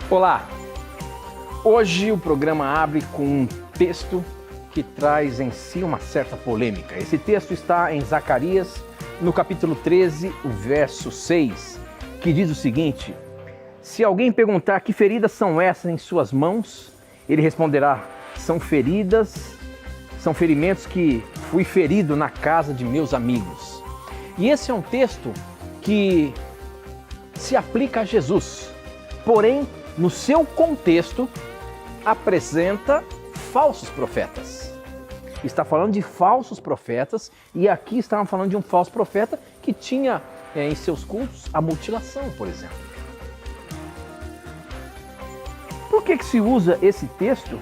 Olá! Hoje o programa abre com um texto que traz em si uma certa polêmica. Esse texto está em Zacarias, no capítulo 13, o verso 6, que diz o seguinte: se alguém perguntar que feridas são essas em suas mãos, ele responderá: são ferimentos que fui ferido na casa de meus amigos. E esse é um texto que se aplica a Jesus, porém, no seu contexto, apresenta falsos profetas. Está falando de falsos profetas, e aqui estamos falando de um falso profeta que tinha em seus cultos a mutilação, por exemplo. Por que se usa esse texto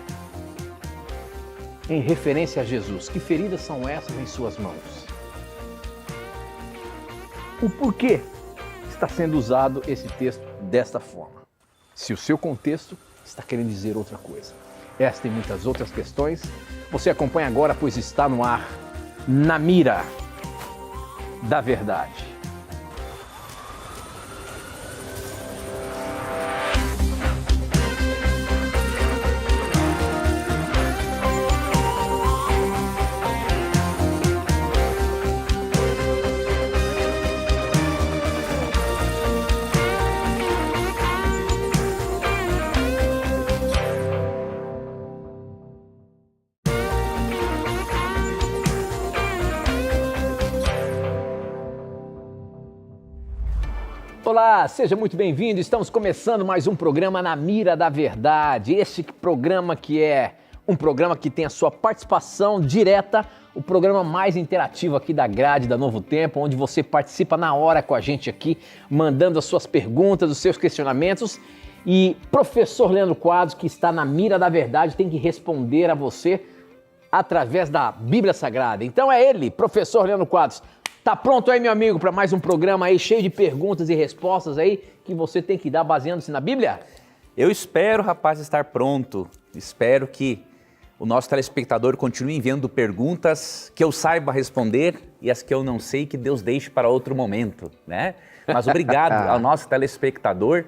em referência a Jesus? Que feridas são essas em suas mãos? O porquê está sendo usado esse texto desta forma? Se o seu contexto está querendo dizer outra coisa. Esta e muitas outras questões você acompanha agora, pois está no ar, Na Mira da Verdade. Olá, seja muito bem-vindo. Estamos começando mais um programa Na Mira da Verdade. Este programa que é um programa que tem a sua participação direta, o programa mais interativo aqui da grade da Novo Tempo, onde você participa na hora com a gente aqui, mandando as suas perguntas, os seus questionamentos. E professor Leandro Quadros, que está na Mira da Verdade, tem que responder a você através da Bíblia Sagrada. Então é ele, professor Leandro Quadros. Tá pronto aí, meu amigo, para mais um programa aí cheio de perguntas e respostas aí que você tem que dar baseando-se na Bíblia? Eu espero, rapaz, estar pronto. Espero que o nosso telespectador continue enviando perguntas que eu saiba responder e as que eu não sei que Deus deixe para outro momento, né? Mas obrigado ao nosso telespectador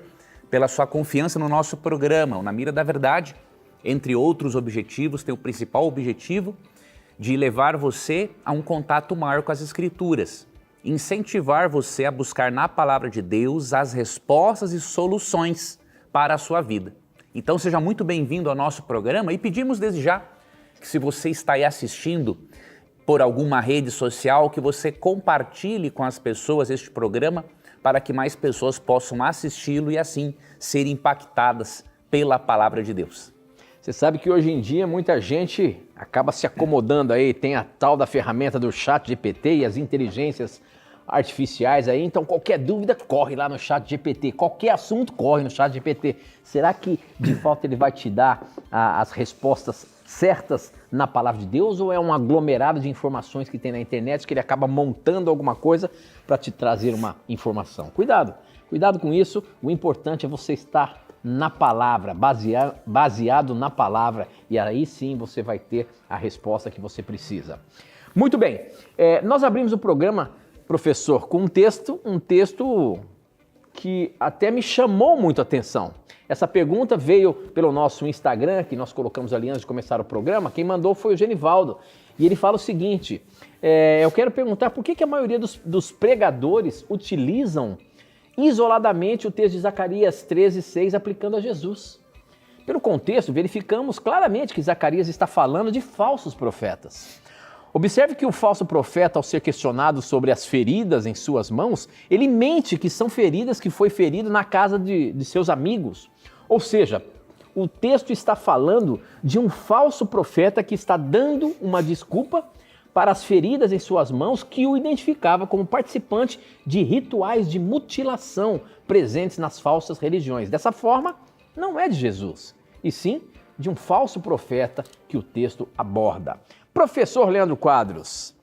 pela sua confiança no nosso programa, o Na Mira da Verdade. Entre outros objetivos, tem o principal objetivo de levar você a um contato maior com as Escrituras, incentivar você a buscar na Palavra de Deus as respostas e soluções para a sua vida. Então seja muito bem-vindo ao nosso programa e pedimos desde já que, se você está aí assistindo por alguma rede social, que você compartilhe com as pessoas este programa para que mais pessoas possam assisti-lo e assim serem impactadas pela Palavra de Deus. Você sabe que hoje em dia muita gente acaba se acomodando aí, tem a tal da ferramenta do ChatGPT e as inteligências artificiais aí, então qualquer dúvida corre lá no ChatGPT, qualquer assunto corre no ChatGPT. Será que de fato ele vai te dar as respostas certas na Palavra de Deus, ou é um aglomerado de informações que tem na internet que ele acaba montando alguma coisa para te trazer uma informação? Cuidado com isso. O importante é você estar na palavra, baseado na palavra, e aí sim você vai ter a resposta que você precisa. Muito bem, nós abrimos o programa, professor, com um texto que até me chamou muito a atenção. Essa pergunta veio pelo nosso Instagram, que nós colocamos ali antes de começar o programa. Quem mandou foi o Genivaldo, e ele fala o seguinte: eu quero perguntar por que a maioria dos pregadores utilizam isoladamente o texto de Zacarias 13:6 aplicando a Jesus. Pelo contexto, verificamos claramente que Zacarias está falando de falsos profetas. Observe que o falso profeta, ao ser questionado sobre as feridas em suas mãos, ele mente que são feridas que foi ferido na casa de seus amigos. Ou seja, o texto está falando de um falso profeta que está dando uma desculpa para as feridas em suas mãos, que o identificava como participante de rituais de mutilação presentes nas falsas religiões. Dessa forma, não é de Jesus, e sim de um falso profeta que o texto aborda. Professor Leandro Quadros,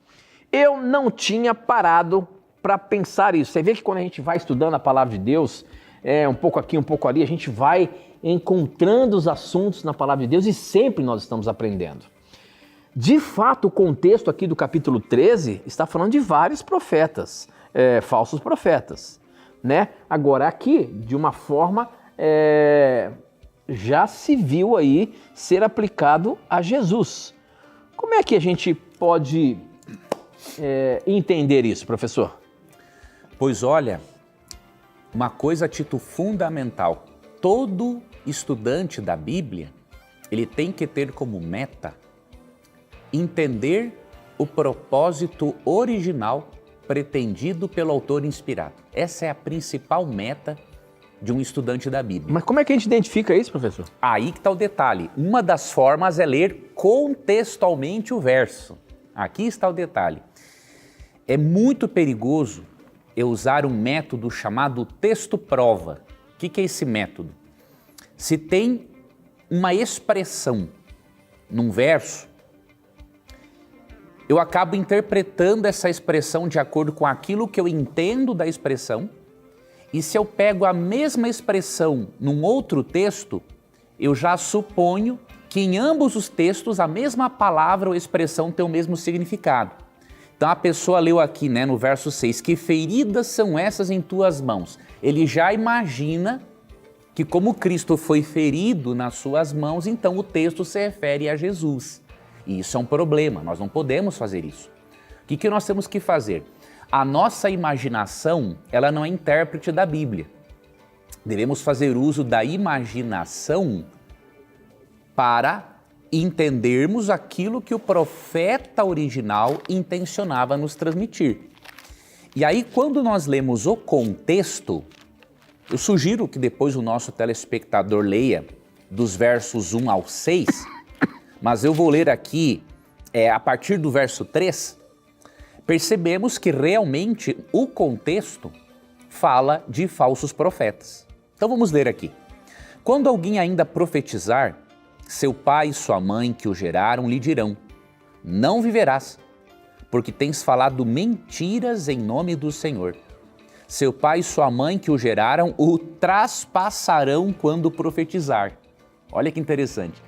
eu não tinha parado para pensar isso. Você vê que quando a gente vai estudando a Palavra de Deus, um pouco aqui, um pouco ali, a gente vai encontrando os assuntos na Palavra de Deus e sempre nós estamos aprendendo. De fato, o contexto aqui do capítulo 13 está falando de vários profetas, falsos profetas, né? Agora aqui, de uma forma já se viu aí ser aplicado a Jesus. Como é que a gente pode entender isso, professor? Pois olha, uma coisa a título fundamental, todo estudante da Bíblia, ele tem que ter como meta entender o propósito original pretendido pelo autor inspirado. Essa é a principal meta de um estudante da Bíblia. Mas como é que a gente identifica isso, professor? Aí que está o detalhe. Uma das formas é ler contextualmente o verso. Aqui está o detalhe. É muito perigoso eu usar um método chamado texto-prova. O que é esse método? Se tem uma expressão num verso, eu acabo interpretando essa expressão de acordo com aquilo que eu entendo da expressão, e se eu pego a mesma expressão num outro texto, eu já suponho que em ambos os textos a mesma palavra ou expressão tem o mesmo significado. Então a pessoa leu aqui, no verso 6, que feridas são essas em tuas mãos? Ele já imagina que como Cristo foi ferido nas suas mãos, então o texto se refere a Jesus. E isso é um problema, nós não podemos fazer isso. O que nós temos que fazer? A nossa imaginação, ela não é intérprete da Bíblia. Devemos fazer uso da imaginação para entendermos aquilo que o profeta original intencionava nos transmitir. E aí, quando nós lemos o contexto, eu sugiro que depois o nosso telespectador leia dos versos 1 ao 6, mas eu vou ler aqui a partir do verso 3, percebemos que realmente o contexto fala de falsos profetas. Então vamos ler aqui. Quando alguém ainda profetizar, seu pai e sua mãe que o geraram lhe dirão: não viverás, porque tens falado mentiras em nome do Senhor. Seu pai e sua mãe que o geraram o traspassarão quando profetizar. Olha que interessante.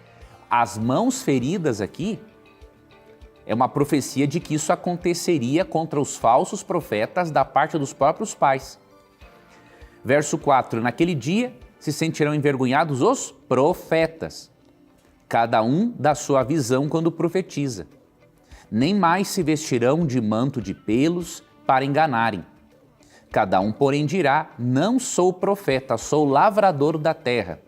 As mãos feridas aqui é uma profecia de que isso aconteceria contra os falsos profetas da parte dos próprios pais. Verso 4. Naquele dia se sentirão envergonhados os profetas, cada um da sua visão quando profetiza. Nem mais se vestirão de manto de pelos para enganarem. Cada um, porém, dirá: não sou profeta, sou lavrador da terra,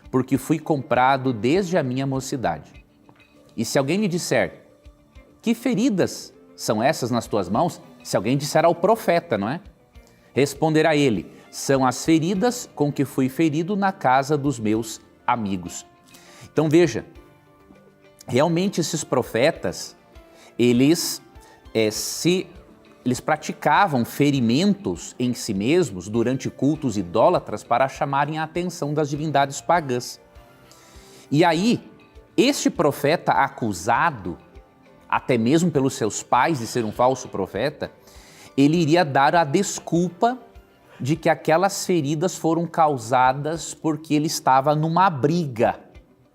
porque fui comprado desde a minha mocidade. E se alguém lhe disser: que feridas são essas nas tuas mãos? Se alguém disser ao profeta, não é? Responderá ele: são as feridas com que fui ferido na casa dos meus amigos. Então veja, realmente esses profetas, eles praticavam ferimentos em si mesmos durante cultos idólatras para chamarem a atenção das divindades pagãs. E aí, este profeta acusado, até mesmo pelos seus pais de ser um falso profeta, ele iria dar a desculpa de que aquelas feridas foram causadas porque ele estava numa briga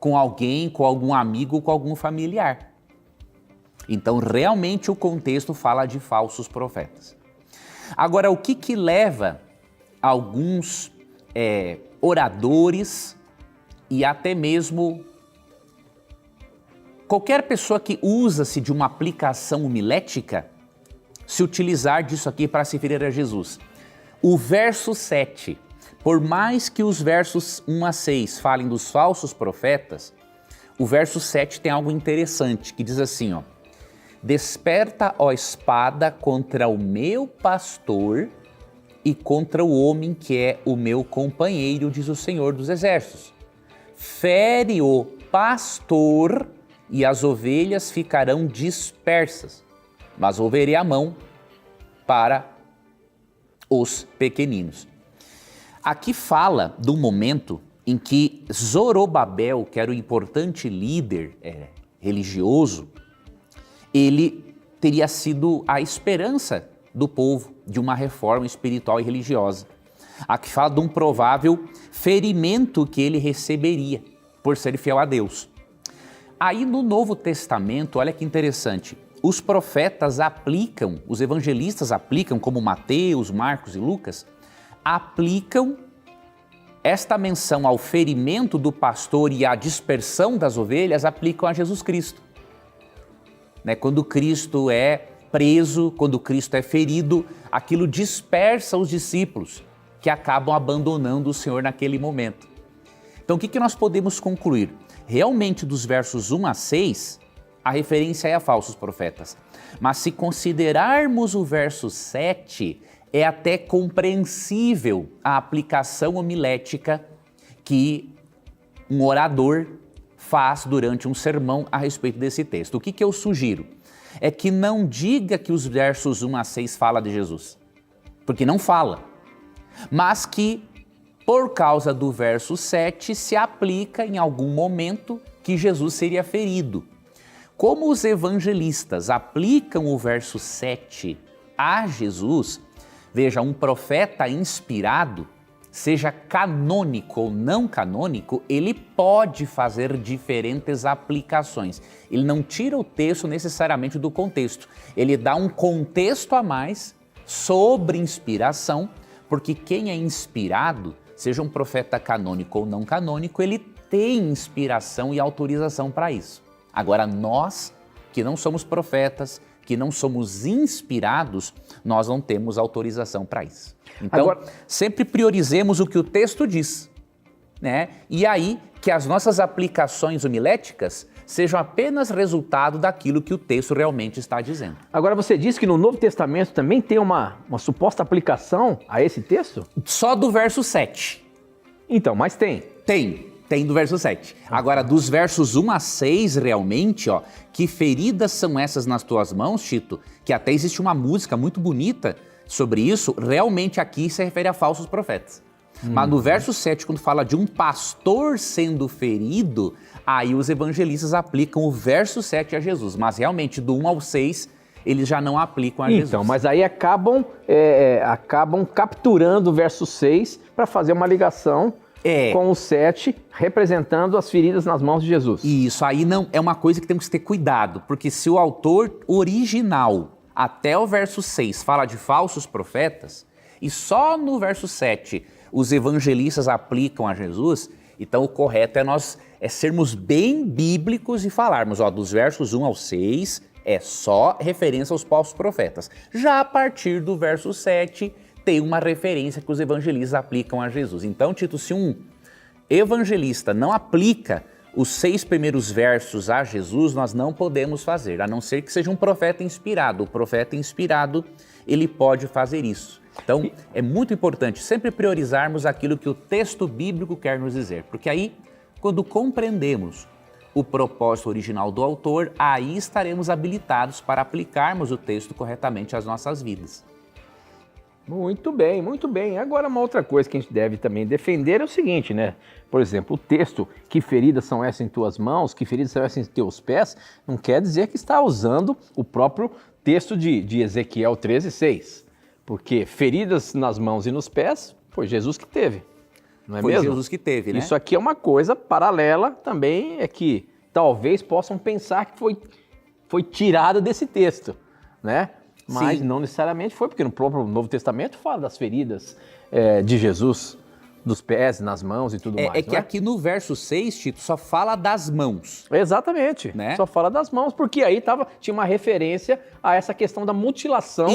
com alguém, com algum amigo, com algum familiar. Então, realmente, o contexto fala de falsos profetas. Agora, o que leva alguns oradores e até mesmo qualquer pessoa que usa-se de uma aplicação homilética se utilizar disso aqui para se referir a Jesus? O verso 7, por mais que os versos 1 a 6 falem dos falsos profetas, o verso 7 tem algo interessante, que diz assim, ó: desperta, ó espada, contra o meu pastor e contra o homem que é o meu companheiro, diz o Senhor dos Exércitos. Fere o pastor e as ovelhas ficarão dispersas, mas volverei a mão para os pequeninos. Aqui fala do momento em que Zorobabel, que era o importante líder religioso, ele teria sido a esperança do povo de uma reforma espiritual e religiosa. Aqui fala de um provável ferimento que ele receberia por ser fiel a Deus. Aí no Novo Testamento, olha que interessante, os profetas aplicam, os evangelistas aplicam, como Mateus, Marcos e Lucas, aplicam esta menção ao ferimento do pastor e à dispersão das ovelhas aplicam a Jesus Cristo. Né? Quando Cristo é preso, quando Cristo é ferido, aquilo dispersa os discípulos, que acabam abandonando o Senhor naquele momento. Então, o que nós podemos concluir? Realmente, dos versos 1 a 6, a referência é a falsos profetas. Mas se considerarmos o verso 7, é até compreensível a aplicação homilética que um orador faz durante um sermão a respeito desse texto. O que eu sugiro? É que não diga que os versos 1 a 6 fala de Jesus, porque não fala, mas que por causa do verso 7 se aplica em algum momento que Jesus seria ferido. Como os evangelistas aplicam o verso 7 a Jesus, veja, um profeta inspirado, seja canônico ou não canônico, ele pode fazer diferentes aplicações. Ele não tira o texto necessariamente do contexto, ele dá um contexto a mais sobre inspiração, porque quem é inspirado, seja um profeta canônico ou não canônico, ele tem inspiração e autorização para isso. Agora, nós, que não somos profetas, que não somos inspirados, nós não temos autorização para isso. Então, sempre priorizemos o que o texto diz, né? E aí, que as nossas aplicações homiléticas sejam apenas resultado daquilo que o texto realmente está dizendo. Agora, você disse que no Novo Testamento também tem uma suposta aplicação a esse texto? Só do verso 7. Então, mas tem. Tem do verso 7. Agora, dos versos 1 a 6, realmente, ó, que feridas são essas nas tuas mãos, Tito? Que até existe uma música muito bonita sobre isso, realmente aqui se refere a falsos profetas. Mas no verso 7, quando fala de um pastor sendo ferido, aí os evangelistas aplicam o verso 7 a Jesus. Mas realmente, do 1 ao 6, eles já não aplicam a Jesus. Então, mas aí acabam capturando o verso 6 para fazer uma ligação com o 7, representando as feridas nas mãos de Jesus. Isso aí não é uma coisa que temos que ter cuidado, porque se o autor original, até o verso 6, fala de falsos profetas, e só no verso 7 os evangelistas aplicam a Jesus, então o correto é nós sermos bem bíblicos e falarmos, ó, dos versos 1 ao 6 é só referência aos falsos profetas. Já a partir do verso 7 tem uma referência que os evangelistas aplicam a Jesus. Então, Tito, se um evangelista não aplica os 6 primeiros versos a Jesus, nós não podemos fazer, a não ser que seja um profeta inspirado. O profeta inspirado, ele pode fazer isso. Então, é muito importante sempre priorizarmos aquilo que o texto bíblico quer nos dizer, porque aí, quando compreendemos o propósito original do autor, aí estaremos habilitados para aplicarmos o texto corretamente às nossas vidas. Muito bem, muito bem. Agora, uma outra coisa que a gente deve também defender é o seguinte, né? Por exemplo, o texto, que feridas são essas em tuas mãos, que feridas são essas em teus pés, não quer dizer que está usando o próprio texto de Ezequiel 13:6. Porque feridas nas mãos e nos pés, foi Jesus que teve, não é mesmo? Foi Jesus que teve, né? Isso aqui é uma coisa paralela também, é que talvez possam pensar que foi tirada desse texto, né? Mas não necessariamente foi, porque no próprio Novo Testamento fala das feridas de Jesus, dos pés, nas mãos e tudo mais. É que aqui no verso 6, Tito, só fala das mãos. Exatamente, né? Só fala das mãos, porque aí tinha uma referência a essa questão da mutilação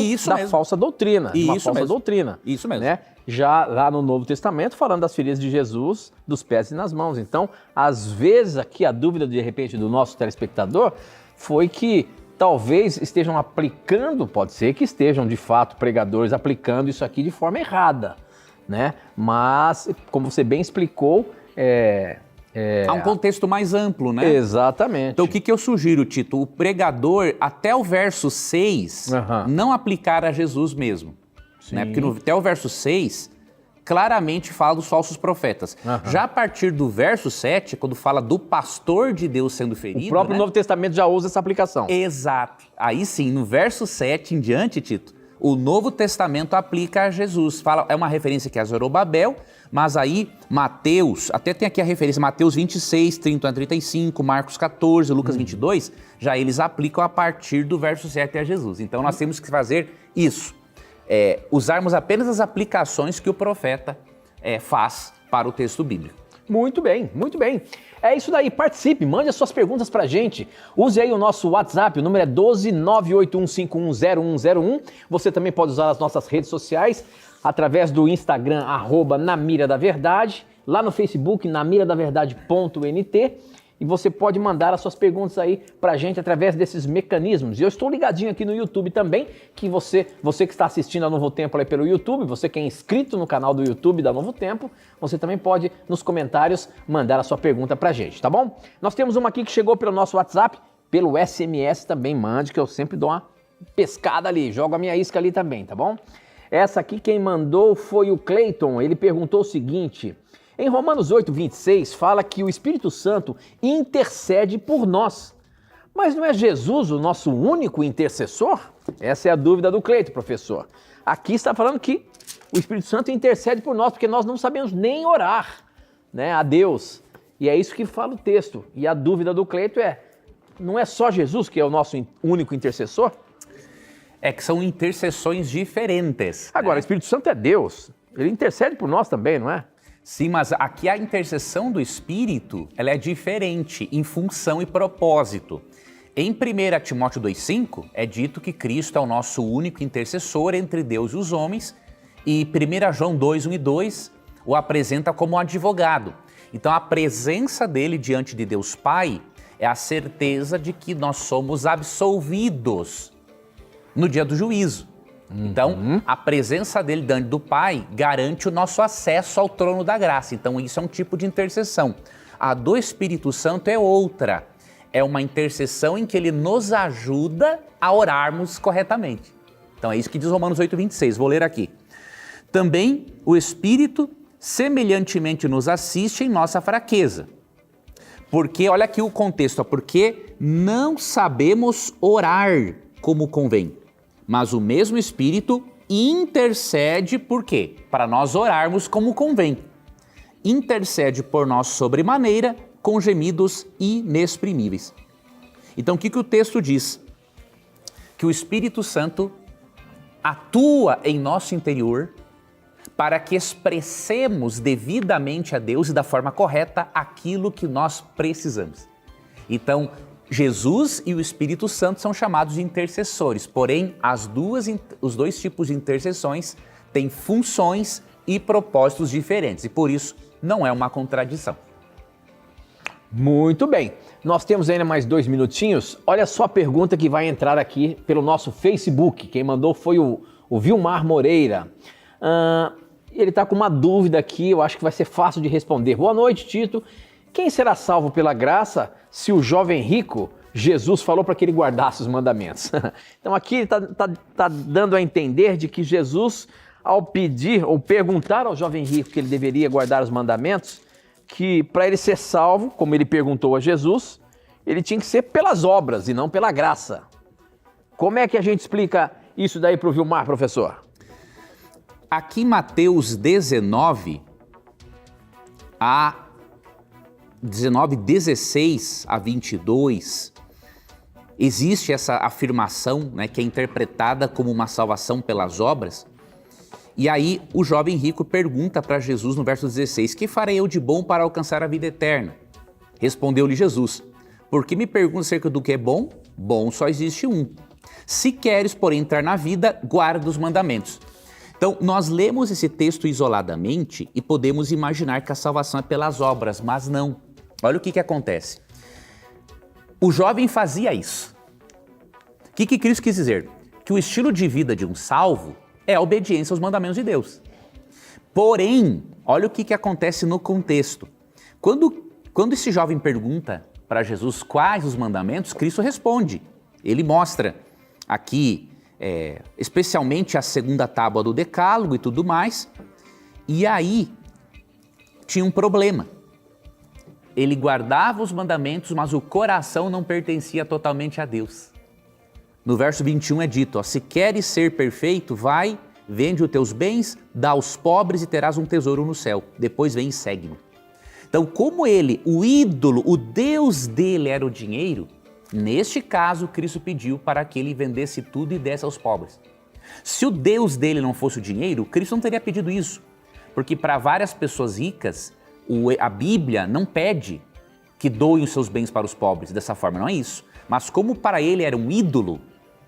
falsa doutrina. Isso mesmo. Né? Já lá no Novo Testamento, falando das feridas de Jesus, dos pés e nas mãos. Então, às vezes, aqui a dúvida, de repente, do nosso telespectador foi que talvez estejam aplicando, pode ser que estejam, de fato, pregadores aplicando isso aqui de forma errada, né? Mas, como você bem explicou, há um contexto mais amplo, né? Exatamente. Então, o que eu sugiro, Tito? O pregador, até o verso 6, não aplicar a Jesus mesmo. Né? Porque até o verso 6, claramente fala dos falsos profetas. Já a partir do verso 7, quando fala do pastor de Deus sendo ferido... O próprio Novo Testamento já usa essa aplicação. Exato. Aí sim, no verso 7 em diante, Tito, o Novo Testamento aplica a Jesus. É uma referência que é a Zorobabel, mas aí Mateus, até tem aqui a referência, Mateus 26, 30 a 35, Marcos 14, Lucas 22, já eles aplicam a partir do verso 7 a Jesus. Então nós temos que fazer isso. Usarmos apenas as aplicações que o profeta faz para o texto bíblico. Muito bem, muito bem. É isso daí, participe, mande as suas perguntas pra gente. Use aí o nosso WhatsApp, o número é 12981510101. Você também pode usar as nossas redes sociais, através do Instagram, @NaMiraDaVerdade, lá no Facebook, namiradaverdade.nt. E você pode mandar as suas perguntas aí pra gente através desses mecanismos. E eu estou ligadinho aqui no YouTube também, que você que está assistindo a Novo Tempo aí pelo YouTube, você que é inscrito no canal do YouTube da Novo Tempo, você também pode, nos comentários, mandar a sua pergunta pra gente, tá bom? Nós temos uma aqui que chegou pelo nosso WhatsApp, pelo SMS também, mande, que eu sempre dou uma pescada ali, jogo a minha isca ali também, tá bom? Essa aqui quem mandou foi o Cleiton, ele perguntou o seguinte: em Romanos 8:26 fala que o Espírito Santo intercede por nós. Mas não é Jesus o nosso único intercessor? Essa é a dúvida do Cleiton, professor. Aqui está falando que o Espírito Santo intercede por nós, porque nós não sabemos nem orar, né, a Deus. E é isso que fala o texto. E a dúvida do Cleiton é, não é só Jesus que é o nosso único intercessor? É que são intercessões diferentes. Agora, né? o Espírito Santo é Deus. Ele intercede por nós também, não é? Sim, mas aqui a intercessão do Espírito, ela é diferente em função e propósito. Em 1 Timóteo 2,5 é dito que Cristo é o nosso único intercessor entre Deus e os homens, e 1 João 2:1 e 2 o apresenta como advogado. Então a presença dele diante de Deus Pai é a certeza de que nós somos absolvidos no dia do juízo. Então, a presença dele diante do Pai garante o nosso acesso ao trono da graça. Então, isso é um tipo de intercessão. A do Espírito Santo é outra. É uma intercessão em que ele nos ajuda a orarmos corretamente. Então, é isso que diz Romanos 8:26. Vou ler aqui. Também o Espírito semelhantemente nos assiste em nossa fraqueza. Porque, olha aqui o contexto, porque não sabemos orar como convém. Mas o mesmo Espírito intercede por quê? Para nós orarmos como convém. Intercede por nós sobremaneira com gemidos inexprimíveis. Então o que o texto diz? Que o Espírito Santo atua em nosso interior para que expressemos devidamente a Deus e da forma correta aquilo que nós precisamos. Então, Jesus e o Espírito Santo são chamados de intercessores, porém os dois tipos de intercessões têm funções e propósitos diferentes e por isso não é uma contradição. Muito bem, nós temos ainda mais 2 minutinhos. Olha só a pergunta que vai entrar aqui pelo nosso Facebook. Quem mandou foi o Vilmar Moreira. Ele está com uma dúvida aqui, eu acho que vai ser fácil de responder. Boa noite, Tito. Quem será salvo pela graça se o jovem rico, Jesus falou para que ele guardasse os mandamentos? Então aqui ele está dando a entender de que Jesus, ao pedir ou perguntar ao jovem rico que ele deveria guardar os mandamentos, que para ele ser salvo, como ele perguntou a Jesus, ele tinha que ser pelas obras e não pela graça. Como é que a gente explica isso daí para o Vilmar, professor? Aqui em Mateus 16 a 22, existe essa afirmação, né, que é interpretada como uma salvação pelas obras. E aí o jovem rico pergunta para Jesus no verso 16, que farei eu de bom para alcançar a vida eterna? Respondeu-lhe Jesus, por que me perguntas acerca do que é bom? Bom só existe um. Se queres, porém, entrar na vida, guarda os mandamentos. Então, nós lemos esse texto isoladamente e podemos imaginar que a salvação é pelas obras, mas não. Olha o que acontece. O jovem fazia isso. O que Cristo quis dizer? Que o estilo de vida de um salvo é a obediência aos mandamentos de Deus. Porém, olha o que acontece no contexto. Quando esse jovem pergunta para Jesus quais os mandamentos, Cristo responde. Ele mostra aqui, especialmente a segunda tábua do Decálogo e tudo mais. E aí, tinha um problema. Ele guardava os mandamentos, mas o coração não pertencia totalmente a Deus. No verso 21 é dito, ó, se queres ser perfeito, vai, vende os teus bens, dá aos pobres e terás um tesouro no céu. Depois vem e segue-me. Então, como ele, o ídolo, o Deus dele era o dinheiro, neste caso, Cristo pediu para que ele vendesse tudo e desse aos pobres. Se o Deus dele não fosse o dinheiro, Cristo não teria pedido isso. Porque para várias pessoas ricas, a Bíblia não pede que doem os seus bens para os pobres, dessa forma, não é isso. Mas como para ele era um ídolo,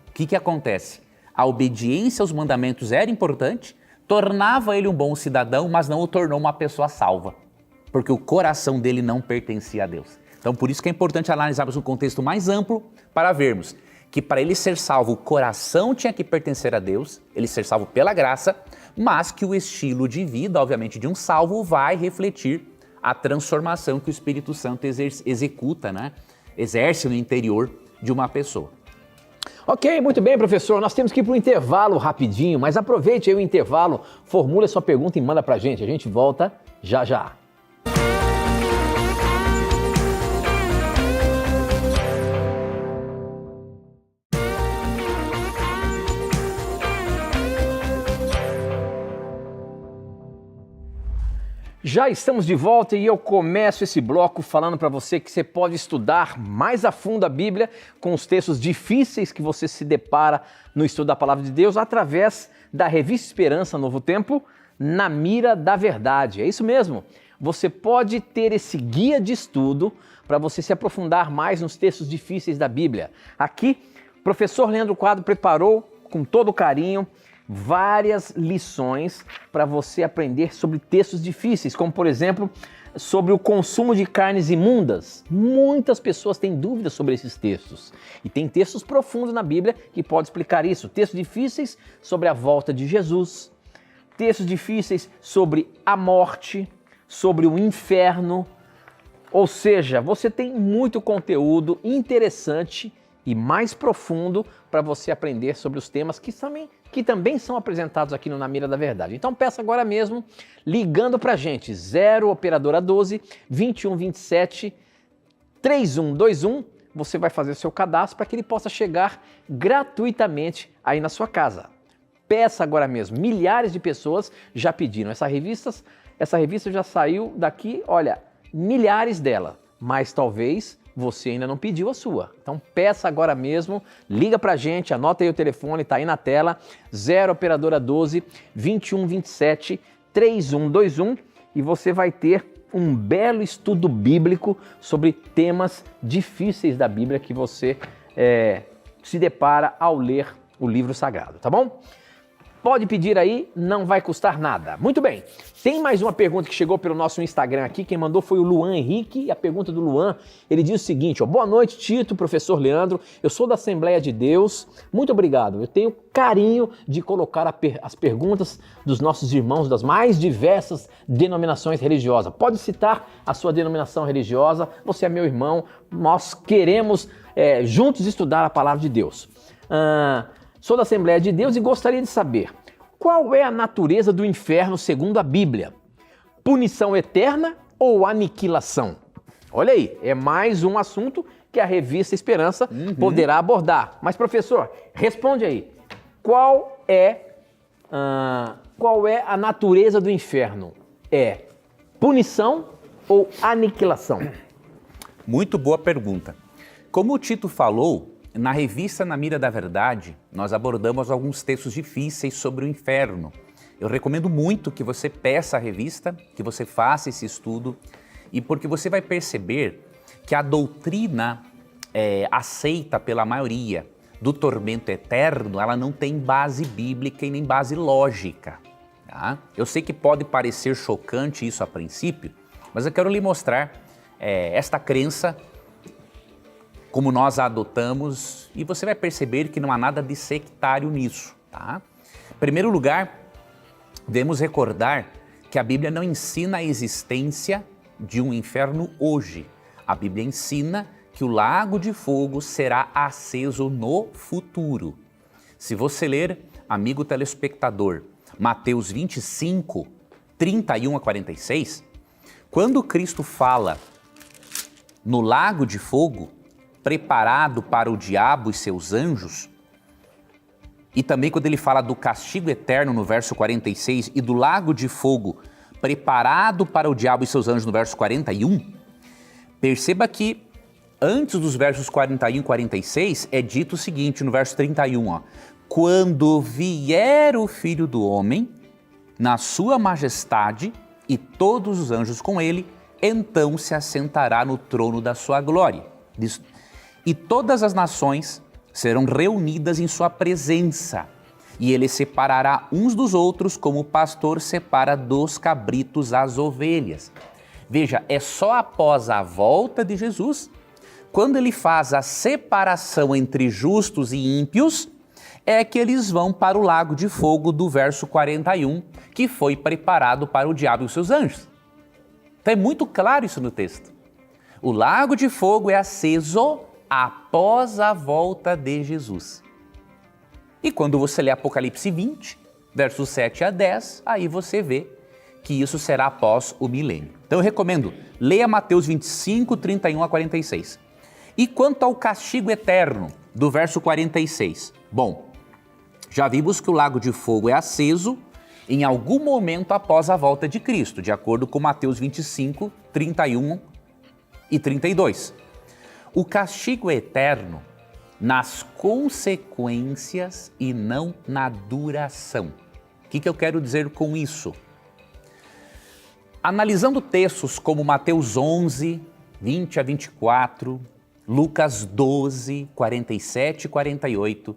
o que acontece? A obediência aos mandamentos era importante, tornava ele um bom cidadão, mas não o tornou uma pessoa salva, porque o coração dele não pertencia a Deus. Então, por isso que é importante analisarmos um contexto mais amplo para vermos que para ele ser salvo, o coração tinha que pertencer a Deus, ele ser salvo pela graça, mas que o estilo de vida, obviamente, de um salvo vai refletir a transformação que o Espírito Santo executa, né? Exerce no interior de uma pessoa. Ok, muito bem, professor. Nós temos que ir para o intervalo rapidinho, mas aproveite aí o intervalo, formule a sua pergunta e manda para a gente. A gente volta já já. Já estamos de volta e eu começo esse bloco falando para você que você pode estudar mais a fundo a Bíblia com os textos difíceis que você se depara no estudo da Palavra de Deus através da Revista Esperança Novo Tempo, Na Mira da Verdade. É isso mesmo, você pode ter esse guia de estudo para você se aprofundar mais nos textos difíceis da Bíblia. Aqui, o professor Leandro Quadro preparou com todo carinho várias lições para você aprender sobre textos difíceis, como por exemplo, sobre o consumo de carnes imundas. Muitas pessoas têm dúvidas sobre esses textos e tem textos profundos na Bíblia que podem explicar isso. Textos difíceis sobre a volta de Jesus, textos difíceis sobre a morte, sobre o inferno. Ou seja, você tem muito conteúdo interessante e mais profundo para você aprender sobre os temas que também são apresentados aqui no Na Mira da Verdade. Então peça agora mesmo, ligando para a gente, 0 operadora 12 2127 3121, você vai fazer o seu cadastro para que ele possa chegar gratuitamente aí na sua casa. Peça agora mesmo, milhares de pessoas já pediram essa revista já saiu daqui, olha, milhares dela, mas talvez você ainda não pediu a sua. Então peça agora mesmo, liga pra gente, anota aí o telefone, tá aí na tela, 0 operadora 12 2127 3121 e você vai ter um belo estudo bíblico sobre temas difíceis da Bíblia que você se depara ao ler o livro sagrado, tá bom? Pode pedir aí, não vai custar nada. Muito bem, tem mais uma pergunta que chegou pelo nosso Instagram aqui, quem mandou foi o Luan Henrique, e a pergunta do Luan, ele diz o seguinte, boa noite Tito, professor Leandro, eu sou da Assembleia de Deus, muito obrigado, eu tenho carinho de colocar as perguntas dos nossos irmãos das mais diversas denominações religiosas. Pode citar a sua denominação religiosa, você é meu irmão, nós queremos juntos estudar a palavra de Deus. Sou da Assembleia de Deus e gostaria de saber qual é a natureza do inferno segundo a Bíblia? Punição eterna ou aniquilação? Olha aí, é mais um assunto que a Revista Esperança poderá abordar. Mas professor, responde aí, qual é a natureza do inferno? É punição ou aniquilação? Muito boa pergunta. Como o Tito falou, na revista Na Mira da Verdade, nós abordamos alguns textos difíceis sobre o inferno. Eu recomendo muito que você peça a revista, que você faça esse estudo, e porque você vai perceber que a doutrina aceita pela maioria do tormento eterno, ela não tem base bíblica e nem base lógica. Tá? Eu sei que pode parecer chocante isso a princípio, mas eu quero lhe mostrar esta crença como nós a adotamos, e você vai perceber que não há nada de sectário nisso, tá? Em primeiro lugar, devemos recordar que a Bíblia não ensina a existência de um inferno hoje. A Bíblia ensina que o lago de fogo será aceso no futuro. Se você ler, amigo telespectador, Mateus 25, 31 a 46, quando Cristo fala no lago de fogo, preparado para o diabo e seus anjos, e também quando ele fala do castigo eterno no verso 46 e do lago de fogo preparado para o diabo e seus anjos no verso 41, perceba que antes dos versos 41 e 46 é dito o seguinte no verso 31, quando vier o Filho do Homem, na sua majestade e todos os anjos com ele, então se assentará no trono da sua glória. E todas as nações serão reunidas em sua presença, e ele separará uns dos outros como o pastor separa dos cabritos as ovelhas. Veja, é só após a volta de Jesus, quando ele faz a separação entre justos e ímpios, é que eles vão para o lago de fogo do verso 41, que foi preparado para o diabo e os seus anjos. Então é muito claro isso no texto. O lago de fogo é aceso após a volta de Jesus. E quando você lê Apocalipse 20, versos 7 a 10, aí você vê que isso será após o milênio. Então eu recomendo, leia Mateus 25, 31 a 46. E quanto ao castigo eterno, do verso 46, bom, já vimos que o lago de fogo é aceso em algum momento após a volta de Cristo, de acordo com Mateus 25, 31 e 32. O castigo é eterno nas consequências e não na duração. O que eu quero dizer com isso? Analisando textos como Mateus 11, 20 a 24, Lucas 12, 47 e 48,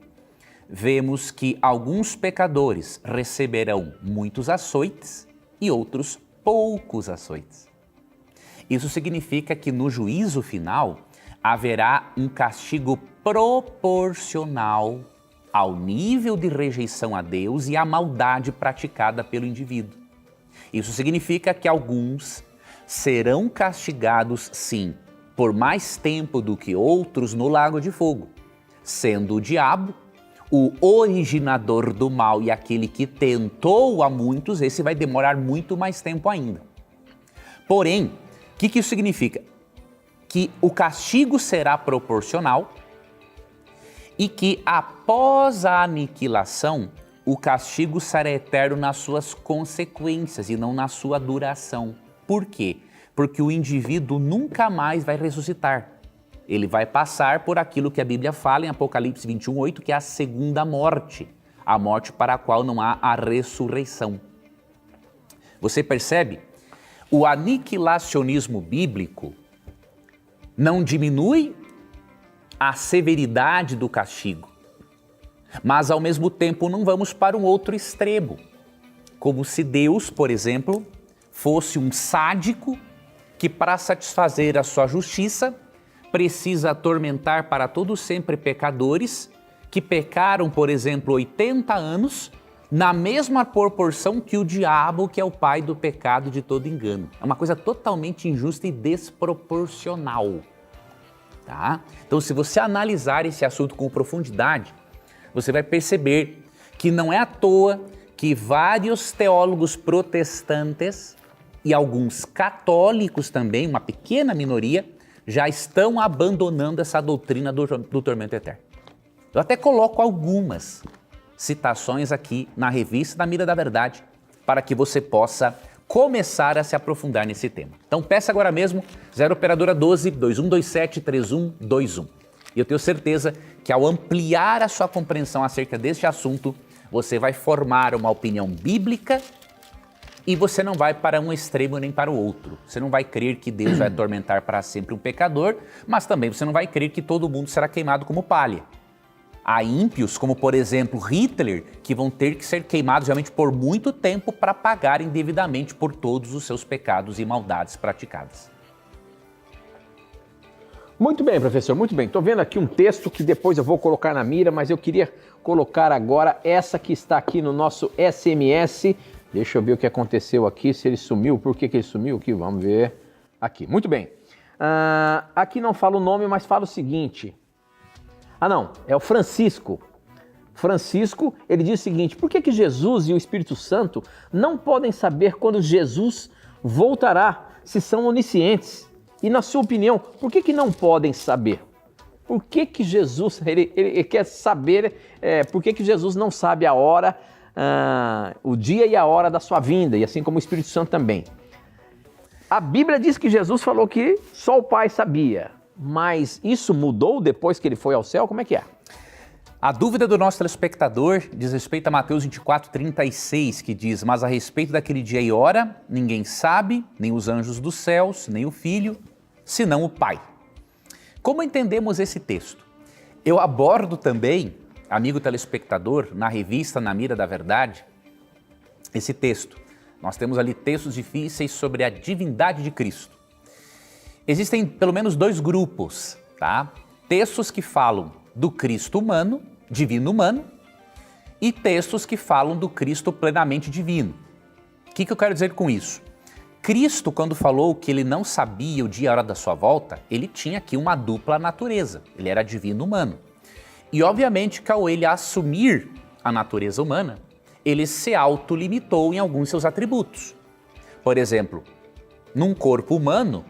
vemos que alguns pecadores receberão muitos açoites e outros poucos açoites. Isso significa que no juízo final haverá um castigo proporcional ao nível de rejeição a Deus e à maldade praticada pelo indivíduo. Isso significa que alguns serão castigados, sim, por mais tempo do que outros no lago de fogo, sendo o diabo o originador do mal e aquele que tentou a muitos, esse vai demorar muito mais tempo ainda. Porém, o que isso significa? Que o castigo será proporcional e que após a aniquilação, o castigo será eterno nas suas consequências e não na sua duração. Por quê? Porque o indivíduo nunca mais vai ressuscitar. Ele vai passar por aquilo que a Bíblia fala em Apocalipse 21, 8, que é a segunda morte, a morte para a qual não há a ressurreição. Você percebe? O aniquilacionismo bíblico não diminui a severidade do castigo, mas ao mesmo tempo não vamos para um outro extremo, como se Deus, por exemplo, fosse um sádico que para satisfazer a sua justiça precisa atormentar para todo sempre pecadores que pecaram, por exemplo, 80 anos, na mesma proporção que o diabo, que é o pai do pecado de todo engano. É uma coisa totalmente injusta e desproporcional. Tá? Então, se você analisar esse assunto com profundidade, você vai perceber que não é à toa que vários teólogos protestantes e alguns católicos também, uma pequena minoria, já estão abandonando essa doutrina do tormento eterno. Eu até coloco algumas citações aqui na revista da Mira da Verdade para que você possa começar a se aprofundar nesse tema. Então peça agora mesmo 0 operadora 12 2127 3121. E eu tenho certeza que ao ampliar a sua compreensão acerca deste assunto, você vai formar uma opinião bíblica e você não vai para um extremo nem para o outro. Você não vai crer que Deus vai atormentar para sempre um pecador, mas também você não vai crer que todo mundo será queimado como palha. Há ímpios, como por exemplo Hitler, que vão ter que ser queimados realmente por muito tempo para pagarem devidamente por todos os seus pecados e maldades praticadas. Muito bem, professor, muito bem. Estou vendo aqui um texto que depois eu vou colocar na mira, mas eu queria colocar agora essa que está aqui no nosso SMS. Deixa eu ver o que aconteceu aqui, se ele sumiu, por que ele sumiu aqui, vamos ver. Aqui, muito bem. Aqui não fala o nome, mas fala o seguinte. Não, é o Francisco. Francisco, ele diz o seguinte: por que Jesus e o Espírito Santo não podem saber quando Jesus voltará, se são oniscientes? E na sua opinião, por que não podem saber? Por que Jesus, ele quer saber, por que Jesus não sabe a hora, o dia e a hora da sua vinda, e assim como o Espírito Santo também? A Bíblia diz que Jesus falou que só o Pai sabia, mas isso mudou depois que ele foi ao céu? Como é que é? A dúvida do nosso telespectador diz respeito a Mateus 24:36, que diz: mas a respeito daquele dia e hora, ninguém sabe, nem os anjos dos céus, nem o Filho, senão o Pai. Como entendemos esse texto? Eu abordo também, amigo telespectador, na revista Na Mira da Verdade, esse texto. Nós temos ali textos difíceis sobre a divindade de Cristo. Existem pelo menos dois grupos, tá? Textos que falam do Cristo humano, divino humano, e textos que falam do Cristo plenamente divino. O que eu quero dizer com isso? Cristo, quando falou que ele não sabia o dia e a hora da sua volta, ele tinha aqui uma dupla natureza. Ele era divino humano. E obviamente que ao ele assumir a natureza humana, ele se autolimitou em alguns seus atributos. Por exemplo, num corpo humano,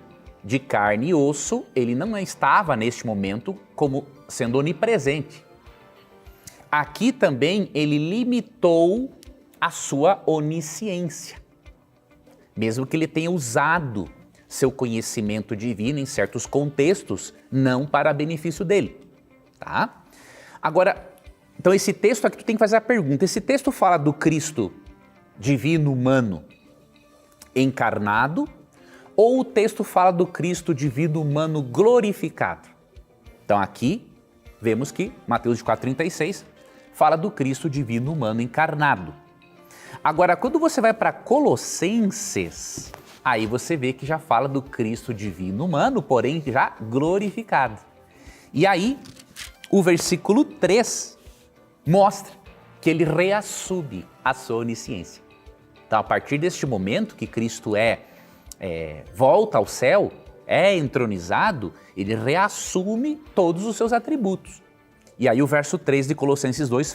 de carne e osso, ele não estava neste momento como sendo onipresente. Aqui também ele limitou a sua onisciência, mesmo que ele tenha usado seu conhecimento divino em certos contextos, não para benefício dele, tá? Agora, então esse texto aqui tu tem que fazer a pergunta, esse texto fala do Cristo divino humano encarnado, ou o texto fala do Cristo divino humano glorificado? Então aqui vemos que Mateus 24:36 fala do Cristo divino humano encarnado. Agora, quando você vai para Colossenses, aí você vê que já fala do Cristo divino humano, porém já glorificado. E aí, o versículo 3 mostra que ele reassume a sua onisciência. Então, a partir deste momento que Cristo volta ao céu, é entronizado, ele reassume todos os seus atributos. E aí o verso 3 de Colossenses 2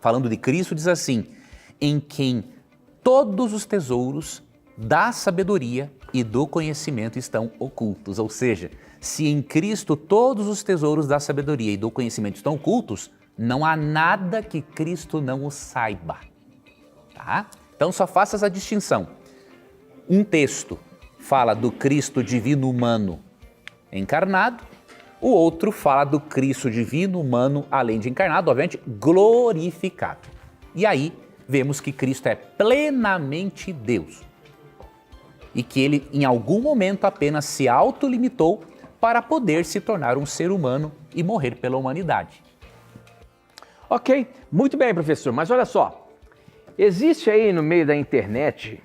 falando de Cristo, diz assim: em quem todos os tesouros da sabedoria e do conhecimento estão ocultos. Ou seja, se em Cristo todos os tesouros da sabedoria e do conhecimento estão ocultos, não há nada que Cristo não o saiba. Tá? Então só faça essa distinção. Um texto fala do Cristo divino humano encarnado, o outro fala do Cristo divino humano, além de encarnado, obviamente, glorificado. E aí vemos que Cristo é plenamente Deus e que ele em algum momento apenas se autolimitou para poder se tornar um ser humano e morrer pela humanidade. Ok, muito bem, professor, mas olha só, existe aí no meio da internet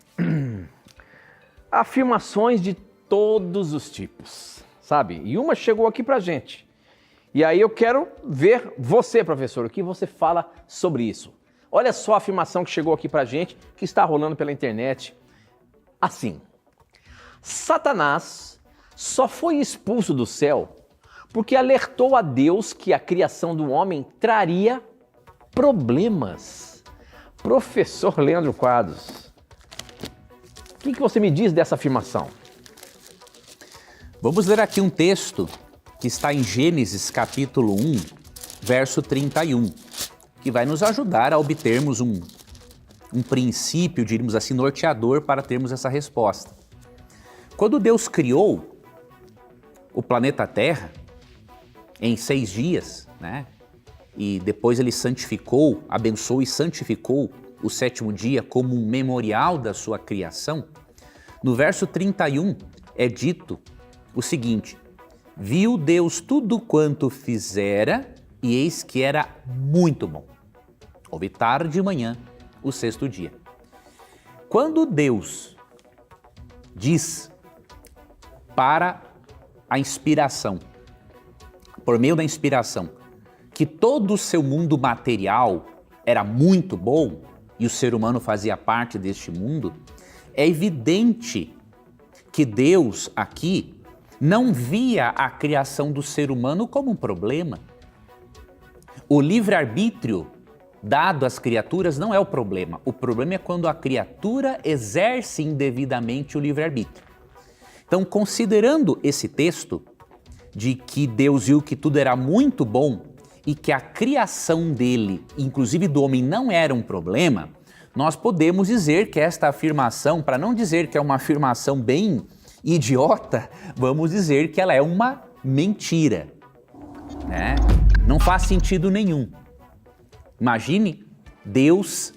afirmações de todos os tipos, sabe? E uma chegou aqui pra gente. E aí eu quero ver você, professor, o que você fala sobre isso. Olha só a afirmação que chegou aqui pra gente, que está rolando pela internet. Assim: Satanás só foi expulso do céu porque alertou a Deus que a criação do homem traria problemas. Professor Leandro Quadros, o que você me diz dessa afirmação? Vamos ler aqui um texto que está em Gênesis capítulo 1, verso 31, que vai nos ajudar a obtermos um princípio, diríamos assim, norteador para termos essa resposta. Quando Deus criou o planeta Terra em 6 dias, né? E depois ele santificou, abençoou e santificou o 7º dia como um memorial da sua criação, no verso 31 é dito o seguinte: viu Deus tudo quanto fizera e eis que era muito bom. Houve tarde e manhã o 6º dia. Quando Deus diz para a inspiração, por meio da inspiração, que todo o seu mundo material era muito bom e o ser humano fazia parte deste mundo, é evidente que Deus aqui não via a criação do ser humano como um problema. O livre-arbítrio dado às criaturas não é o problema. O problema é quando a criatura exerce indevidamente o livre-arbítrio. Então, considerando esse texto de que Deus viu que tudo era muito bom e que a criação dele, inclusive do homem, não era um problema, nós podemos dizer que esta afirmação, para não dizer que é uma afirmação bem idiota, vamos dizer que ela é uma mentira, né? Não faz sentido nenhum. Imagine Deus,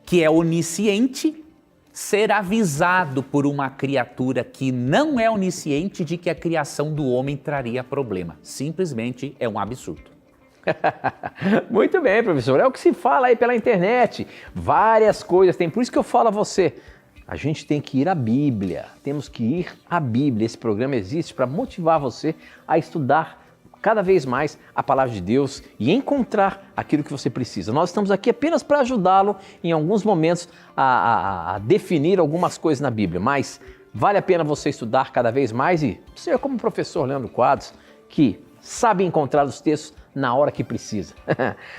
que é onisciente, ser avisado por uma criatura que não é onisciente de que a criação do homem traria problema. Simplesmente é um absurdo. Muito bem, professor. É o que se fala aí pela internet. Várias coisas tem. Por isso que eu falo a você, a gente tem que ir à Bíblia. Temos que ir à Bíblia. Esse programa existe para motivar você a estudar cada vez mais a palavra de Deus e encontrar aquilo que você precisa. Nós estamos aqui apenas para ajudá-lo em alguns momentos a definir algumas coisas na Bíblia, mas vale a pena você estudar cada vez mais e ser como o professor Leandro Quadros, que sabe encontrar os textos na hora que precisa.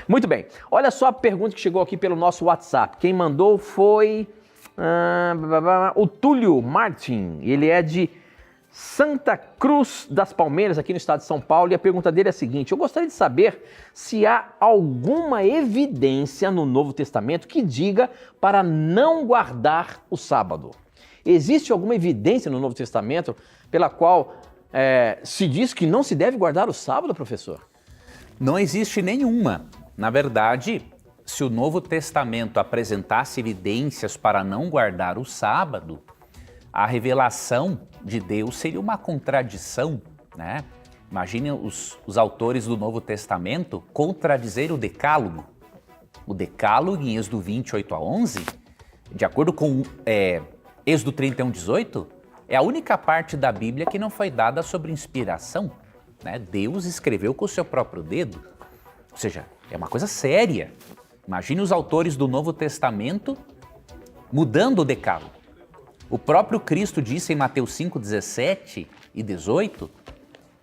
Muito bem, olha só a pergunta que chegou aqui pelo nosso WhatsApp. Quem mandou foi o Túlio Martin, ele é de Santa Cruz das Palmeiras, aqui no estado de São Paulo, e a pergunta dele é a seguinte: eu gostaria de saber se há alguma evidência no Novo Testamento que diga para não guardar o sábado. Existe alguma evidência no Novo Testamento pela qual se diz que não se deve guardar o sábado, professor? Não existe nenhuma. Na verdade, se o Novo Testamento apresentasse evidências para não guardar o sábado, a revelação de Deus seria uma contradição, né? Imagine os autores do Novo Testamento contradizer o Decálogo. O Decálogo, em Êxodo 28-11, de acordo com Êxodo 31-18, é a única parte da Bíblia que não foi dada sobre inspiração, né? Deus escreveu com o seu próprio dedo. Ou seja, é uma coisa séria. Imagine os autores do Novo Testamento mudando o Decálogo. O próprio Cristo disse em Mateus 5, 17 e 18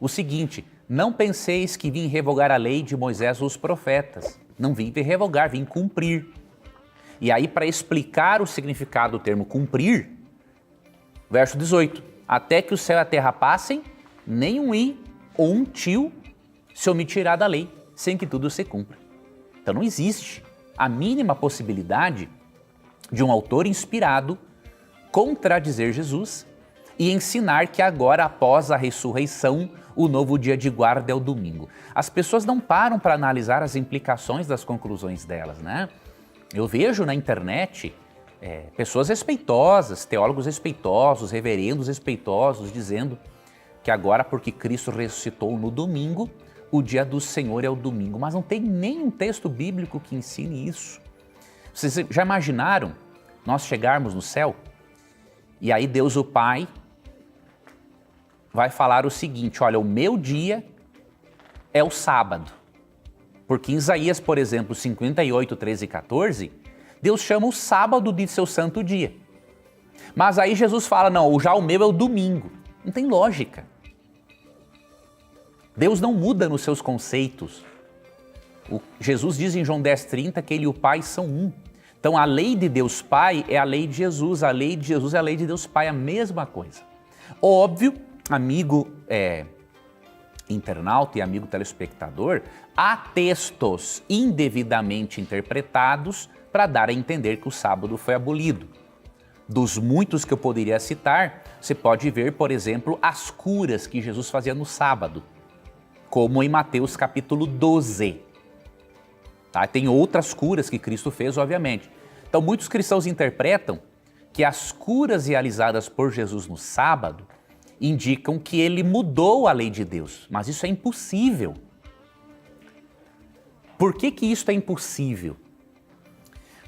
o seguinte: não penseis que vim revogar a lei de Moisés ou os profetas. Não vim revogar, vim cumprir. E aí, para explicar o significado do termo cumprir, verso 18: até que o céu e a terra passem, nem um i ou um tio se omitirá da lei, sem que tudo se cumpra. Então não existe a mínima possibilidade de um autor inspirado contradizer Jesus e ensinar que agora, após a ressurreição, o novo dia de guarda é o domingo. As pessoas não param para analisar as implicações das conclusões delas, né? Eu vejo na internet pessoas respeitosas, teólogos respeitosos, reverendos respeitosos, dizendo que agora, porque Cristo ressuscitou no domingo, o dia do Senhor é o domingo. Mas não tem nenhum texto bíblico que ensine isso. Vocês já imaginaram nós chegarmos no céu? E aí Deus o Pai vai falar o seguinte: olha, o meu dia é o sábado. Porque em Isaías, por exemplo, 58, 13 e 14, Deus chama o sábado de seu santo dia. Mas aí Jesus fala, não, já o meu é o domingo. Não tem lógica. Deus não muda nos seus conceitos. Jesus diz em João 10,30 que ele e o Pai são um. Então, a lei de Deus Pai é a lei de Jesus, a lei de Jesus é a lei de Deus Pai, a mesma coisa. Óbvio, amigo internauta e amigo telespectador, há textos indevidamente interpretados para dar a entender que o sábado foi abolido. Dos muitos que eu poderia citar, você pode ver, por exemplo, as curas que Jesus fazia no sábado, como em Mateus capítulo 12. Tá? Tem outras curas que Cristo fez, obviamente. Então, muitos cristãos interpretam que as curas realizadas por Jesus no sábado indicam que ele mudou a lei de Deus. Mas isso é impossível. Por que isso é impossível?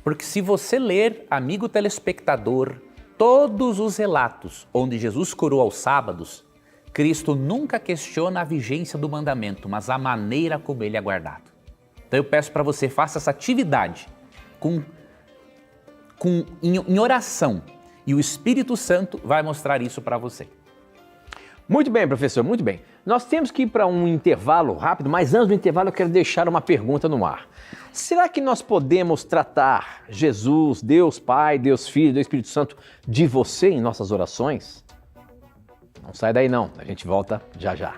Porque se você ler, amigo telespectador, todos os relatos onde Jesus curou aos sábados, Cristo nunca questiona a vigência do mandamento, mas a maneira como ele é guardado. Então eu peço para você, faça essa atividade em oração e o Espírito Santo vai mostrar isso para você. Muito bem, professor, muito bem. Nós temos que ir para um intervalo rápido, mas antes do intervalo eu quero deixar uma pergunta no ar. Será que nós podemos tratar Jesus, Deus Pai, Deus Filho, Deus Espírito Santo de você em nossas orações? Não sai daí não, a gente volta já já.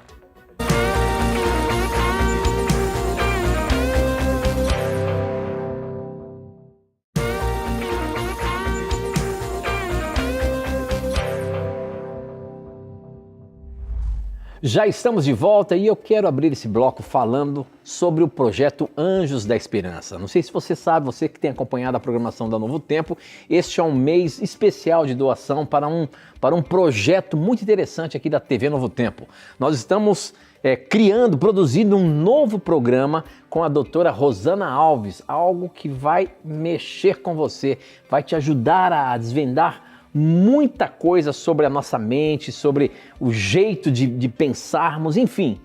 Já estamos de volta e eu quero abrir esse bloco falando sobre o projeto Anjos da Esperança. Não sei se você sabe, você que tem acompanhado a programação da Novo Tempo, este é um mês especial de doação para um projeto muito interessante aqui da TV Novo Tempo. Nós estamos produzindo um novo programa com a doutora Rosana Alves, algo que vai mexer com você, vai te ajudar a desvendar muita coisa sobre a nossa mente, sobre o jeito de pensarmos, enfim.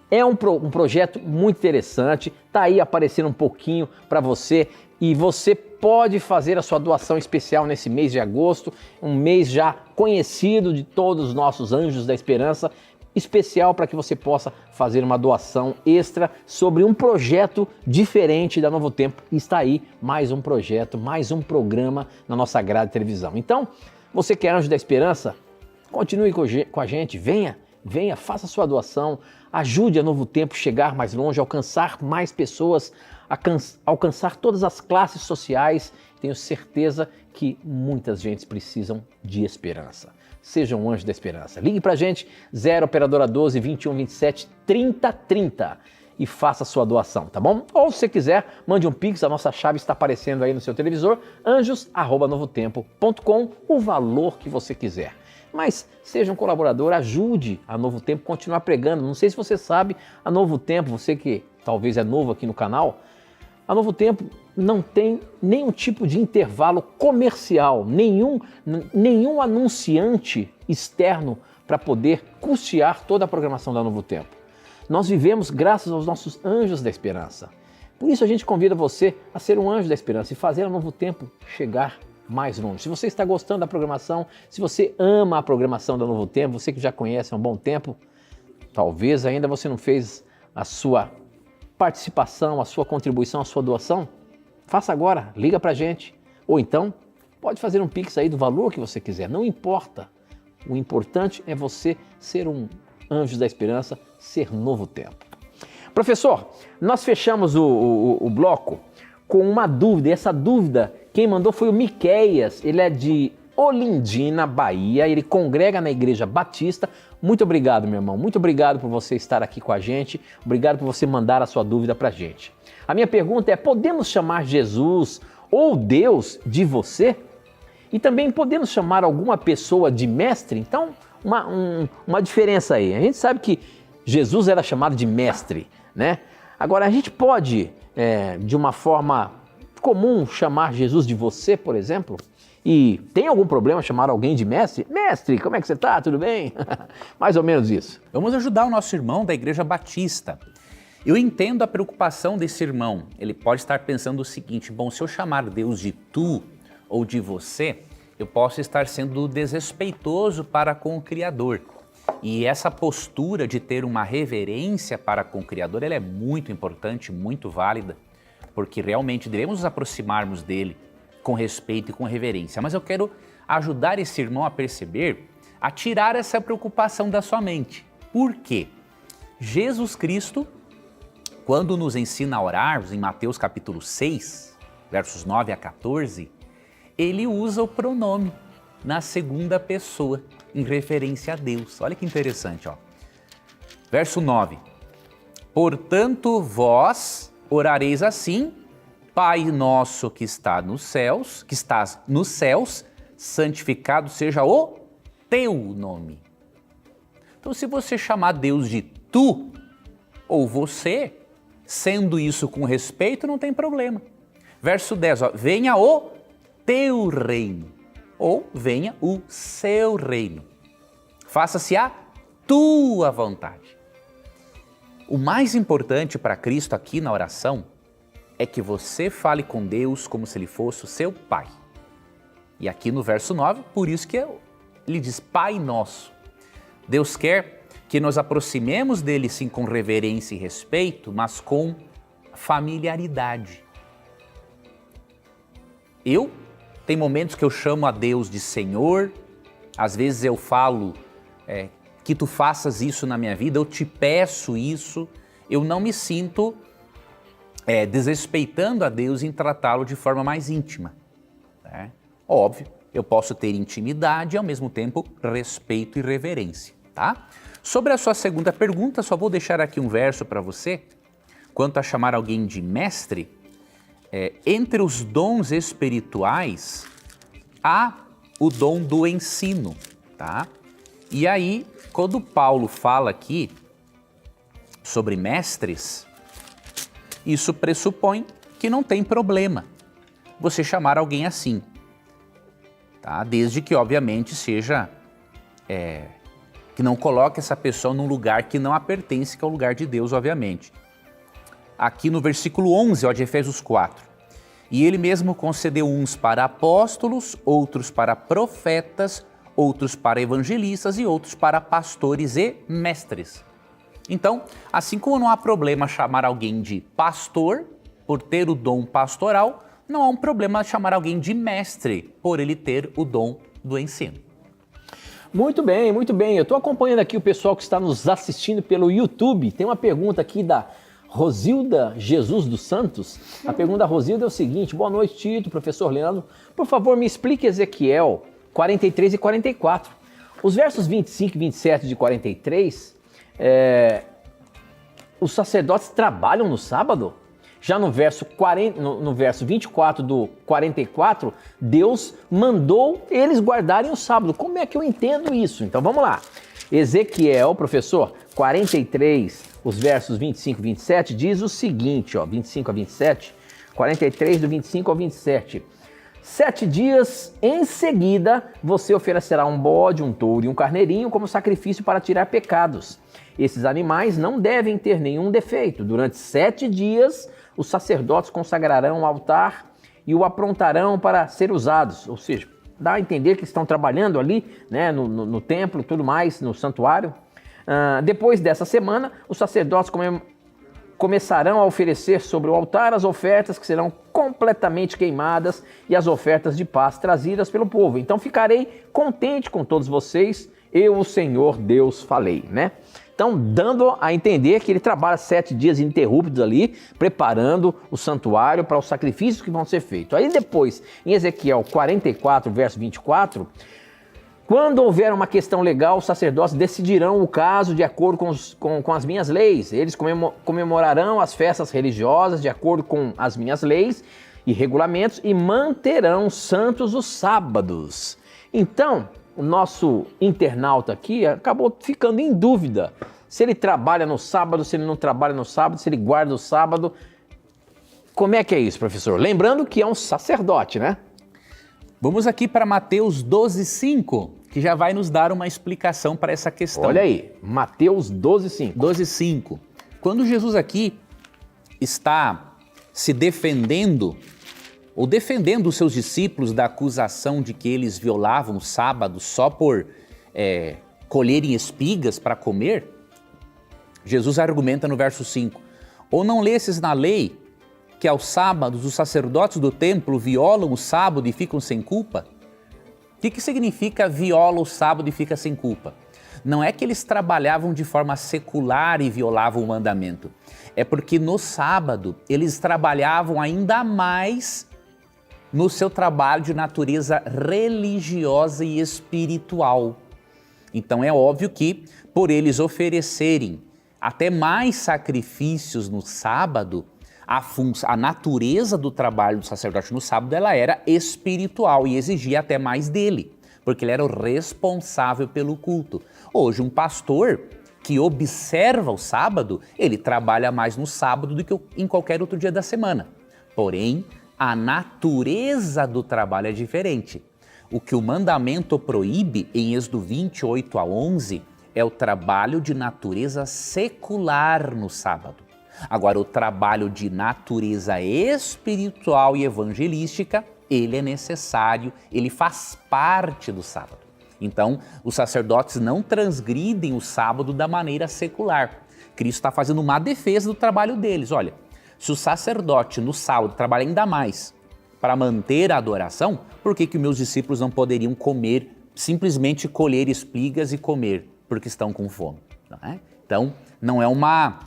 É um projeto muito interessante, tá aí aparecendo um pouquinho para você e você pode fazer a sua doação especial nesse mês de agosto, um mês já conhecido de todos os nossos Anjos da Esperança, especial para que você possa fazer uma doação extra sobre um projeto diferente da Novo Tempo. E está aí mais um projeto, mais um programa na nossa grade de televisão. Então, você que é Anjo da Esperança, continue com a gente, venha, faça sua doação, ajude a Novo Tempo a chegar mais longe, alcançar mais pessoas, alcançar todas as classes sociais. Tenho certeza que muitas gentes precisam de esperança. Seja um Anjo da Esperança. Ligue pra gente, 0 Operadora 12 21 27 30 30 e faça a sua doação, tá bom? Ou se você quiser, mande um pix, a nossa chave está aparecendo aí no seu televisor, anjos@novotempo.com, o valor que você quiser. Mas seja um colaborador, ajude a Novo Tempo a continuar pregando. Não sei se você sabe, a Novo Tempo, você que talvez é novo aqui no canal, a Novo Tempo não tem nenhum tipo de intervalo comercial, nenhum anunciante externo para poder custear toda a programação da Novo Tempo. Nós vivemos graças aos nossos Anjos da Esperança. Por isso a gente convida você a ser um Anjo da Esperança e fazer a Novo Tempo chegar mais longe. Se você está gostando da programação, se você ama a programação da Novo Tempo, você que já conhece há um bom tempo, talvez ainda você não fez a sua participação, a sua contribuição, a sua doação, faça agora, liga pra gente. Ou então, pode fazer um pix aí do valor que você quiser, não importa. O importante é você ser um Anjos da Esperança, ser Novo Tempo. Professor, nós fechamos o bloco com uma dúvida, e essa dúvida, quem mandou foi o Miqueias, ele é de Olindina, Bahia, ele congrega na Igreja Batista. Muito obrigado, meu irmão, muito obrigado por você estar aqui com a gente, obrigado por você mandar a sua dúvida pra gente. A minha pergunta é, podemos chamar Jesus ou Deus de você? E também podemos chamar alguma pessoa de mestre? Então, uma diferença aí. A gente sabe que Jesus era chamado de mestre, né? Agora, a gente pode, de uma forma comum, chamar Jesus de você, por exemplo? E tem algum problema chamar alguém de mestre? Mestre, como é que você está? Tudo bem? Mais ou menos isso. Vamos ajudar o nosso irmão da Igreja Batista. Eu entendo a preocupação desse irmão. Ele pode estar pensando o seguinte, bom, se eu chamar Deus de tu ou de você, eu posso estar sendo desrespeitoso para com o Criador. E essa postura de ter uma reverência para com o Criador, ela é muito importante, muito válida, porque realmente devemos nos aproximarmos dele com respeito e com reverência. Mas eu quero ajudar esse irmão a perceber, a tirar essa preocupação da sua mente. Por quê? Jesus Cristo, quando nos ensina a orar, em Mateus capítulo 6, versos 9 a 14, ele usa o pronome na segunda pessoa, em referência a Deus. Olha que interessante, ó. Verso 9. Portanto, vós orareis assim, Pai nosso que está nos céus, que estás nos céus, santificado seja o teu nome. Então, se você chamar Deus de tu ou você, sendo isso com respeito, não tem problema. Verso 10, ó, venha o teu reino, ou venha o seu reino. Faça-se a tua vontade. O mais importante para Cristo aqui na oração é que você fale com Deus como se Ele fosse o seu Pai. E aqui no verso 9, por isso que ele diz Pai Nosso. Deus quer que nos aproximemos dele sim com reverência e respeito, mas com familiaridade. Tem momentos que eu chamo a Deus de Senhor, às vezes eu falo que tu faças isso na minha vida, eu te peço isso, eu não me sinto desrespeitando a Deus em tratá-lo de forma mais íntima. Né? Óbvio, eu posso ter intimidade e ao mesmo tempo respeito e reverência. tá? Sobre a sua segunda pergunta, só vou deixar aqui um verso para você. Quanto a chamar alguém de mestre, entre os dons espirituais, há o dom do ensino, tá? E aí, quando Paulo fala aqui sobre mestres, isso pressupõe que não tem problema você chamar alguém assim, tá? Desde que, obviamente, seja... que não coloque essa pessoa num lugar que não a pertence, que é o lugar de Deus, obviamente. Aqui no versículo 11, de Efésios 4. E ele mesmo concedeu uns para apóstolos, outros para profetas, outros para evangelistas e outros para pastores e mestres. Então, assim como não há problema chamar alguém de pastor, por ter o dom pastoral, não há um problema chamar alguém de mestre, por ele ter o dom do ensino. Muito bem, muito bem. Eu estou acompanhando aqui o pessoal que está nos assistindo pelo YouTube. Tem uma pergunta aqui da Rosilda Jesus dos Santos. A pergunta da Rosilda é o seguinte: boa noite, Tito, professor Leandro. Por favor, me explique Ezequiel 43 e 44. Os versos 25 e 27 de 43, os sacerdotes trabalham no sábado? Já no verso 24 do 44, Deus mandou eles guardarem o sábado. Como é que eu entendo isso? Então vamos lá. Ezequiel, professor, 43, os versos 25 e 27, diz o seguinte, 25 a 27, 43 do 25 ao 27. 7 dias em seguida você oferecerá um bode, um touro e um carneirinho como sacrifício para tirar pecados. Esses animais não devem ter nenhum defeito. Durante 7 dias os sacerdotes consagrarão o altar e o aprontarão para ser usados. Ou seja, dá a entender que estão trabalhando ali, né, no templo e tudo mais, no santuário. Depois dessa semana, os sacerdotes começarão a oferecer sobre o altar as ofertas que serão completamente queimadas e as ofertas de paz trazidas pelo povo. Então ficarei contente com todos vocês, eu, o Senhor Deus, falei, né? Então, dando a entender que ele trabalha 7 dias ininterruptos ali, preparando o santuário para os sacrifícios que vão ser feitos. Aí depois, em Ezequiel 44, verso 24, quando houver uma questão legal, os sacerdotes decidirão o caso de acordo com as minhas leis. Eles comemorarão as festas religiosas de acordo com as minhas leis e regulamentos e manterão santos os sábados. Então, o nosso internauta aqui acabou ficando em dúvida se ele trabalha no sábado, se ele não trabalha no sábado, se ele guarda o sábado. Como é que é isso, professor? Lembrando que é um sacerdote, né? Vamos aqui para Mateus 12:5, que já vai nos dar uma explicação para essa questão. Olha aí, Mateus 12:5. 12:5. Quando Jesus aqui está se defendendo ou defendendo os seus discípulos da acusação de que eles violavam o sábado só por colherem espigas para comer, Jesus argumenta no verso 5, ou não lesses na lei que aos sábados os sacerdotes do templo violam o sábado e ficam sem culpa? O que significa viola o sábado e fica sem culpa? Não é que eles trabalhavam de forma secular e violavam o mandamento, é porque no sábado eles trabalhavam ainda mais no seu trabalho de natureza religiosa e espiritual. Então é óbvio que, por eles oferecerem até mais sacrifícios no sábado, a natureza do trabalho do sacerdote no sábado ela era espiritual e exigia até mais dele, porque ele era o responsável pelo culto. Hoje, um pastor que observa o sábado, ele trabalha mais no sábado do que em qualquer outro dia da semana. Porém, a natureza do trabalho é diferente. O que o mandamento proíbe, em Êxodo 28 a 11, é o trabalho de natureza secular no sábado. Agora, o trabalho de natureza espiritual e evangelística, ele é necessário, ele faz parte do sábado. Então, os sacerdotes não transgridem o sábado da maneira secular. Cristo está fazendo uma defesa do trabalho deles. Olha, se o sacerdote no sábado trabalha ainda mais para manter a adoração, por que meus discípulos não poderiam comer, simplesmente colher espigas e comer, porque estão com fome? Não é? Então, não é uma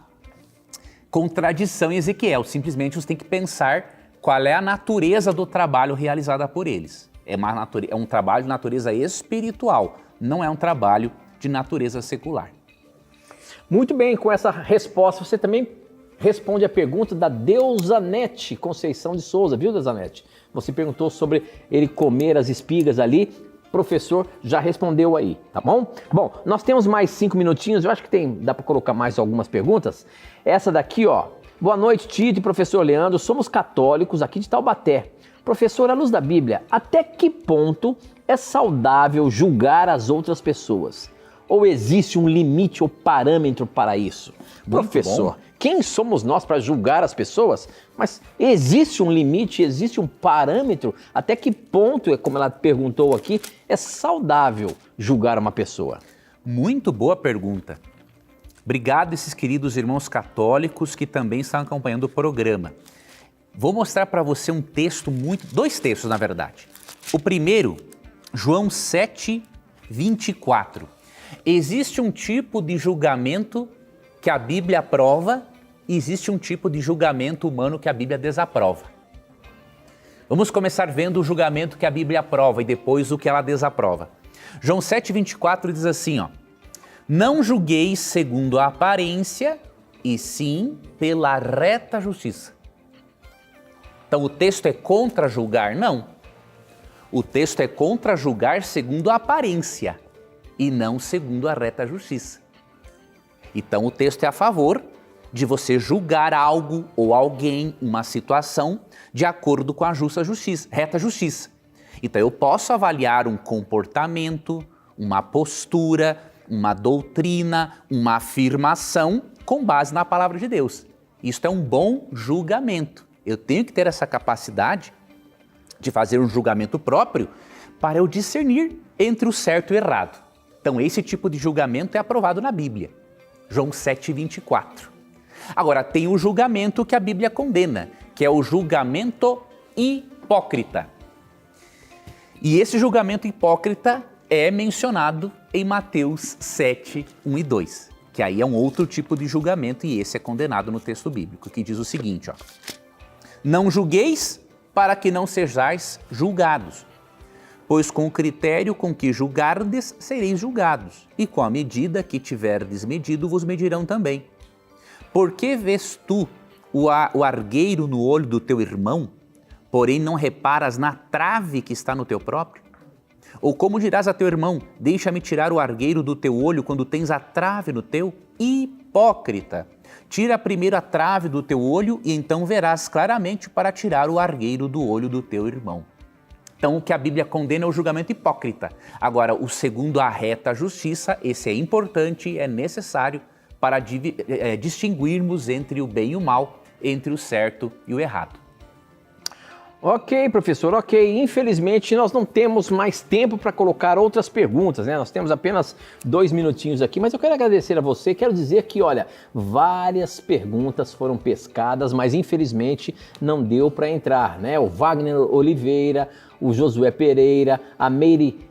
contradição em Ezequiel, simplesmente você tem que pensar qual é a natureza do trabalho realizado por eles. É um trabalho de natureza espiritual, não é um trabalho de natureza secular. Muito bem, com essa resposta você também responde a pergunta da Deusanete Conceição de Souza, viu, Deusanete? Você perguntou sobre ele comer as espigas ali, professor já respondeu aí, tá bom? Bom, nós temos mais 5 minutinhos, eu acho que dá para colocar mais algumas perguntas. Essa daqui, ó. Boa noite, Tito e professor Leandro, somos católicos aqui de Taubaté. Professor, à luz da Bíblia, até que ponto é saudável julgar as outras pessoas? Ou existe um limite ou parâmetro para isso? Professor, quem somos nós para julgar as pessoas? Mas existe um limite, existe um parâmetro? Até que ponto, como ela perguntou aqui, é saudável julgar uma pessoa? Muito boa pergunta. Obrigado a esses queridos irmãos católicos que também estão acompanhando o programa. Vou mostrar para você um texto dois textos, na verdade. O primeiro, João 7, 24. Existe um tipo de julgamento que a Bíblia aprova e existe um tipo de julgamento humano que a Bíblia desaprova. Vamos começar vendo o julgamento que a Bíblia aprova e depois o que ela desaprova. João 7, 24 diz assim, ó. Não julgueis segundo a aparência, e sim pela reta justiça. Então o texto é contra julgar? Não. O texto é contra julgar segundo a aparência e não segundo a reta justiça. Então o texto é a favor de você julgar algo ou alguém, uma situação, de acordo com a justa justiça, reta justiça. Então eu posso avaliar um comportamento, uma postura, uma doutrina, uma afirmação com base na palavra de Deus. Isto é um bom julgamento. Eu tenho que ter essa capacidade de fazer um julgamento próprio para eu discernir entre o certo e o errado. Então esse tipo de julgamento é aprovado na Bíblia. João 7, 24. Agora tem o julgamento que a Bíblia condena, que é o julgamento hipócrita. E esse julgamento hipócrita é mencionado em Mateus 7, 1 e 2, que aí é um outro tipo de julgamento e esse é condenado no texto bíblico, que diz o seguinte, ó. Não julgueis para que não sejais julgados, pois com o critério com que julgardes sereis julgados, e com a medida que tiverdes medido vos medirão também. Por que vês tu o argueiro no olho do teu irmão, porém não reparas na trave que está no teu próprio? Ou como dirás a teu irmão, deixa-me tirar o argueiro do teu olho quando tens a trave no teu? Hipócrita! Tira primeiro a trave do teu olho e então verás claramente para tirar o argueiro do olho do teu irmão. Então o que a Bíblia condena é o julgamento hipócrita. Agora, o segundo a reta justiça, esse é importante, é necessário para distinguirmos entre o bem e o mal, entre o certo e o errado. Ok, professor, ok. Infelizmente, nós não temos mais tempo para colocar outras perguntas, né? Nós temos apenas 2 minutinhos aqui, mas eu quero agradecer a você. Quero dizer que, olha, várias perguntas foram pescadas, mas infelizmente não deu para entrar, né? O Wagner Oliveira, o Josué Pereira, a Meire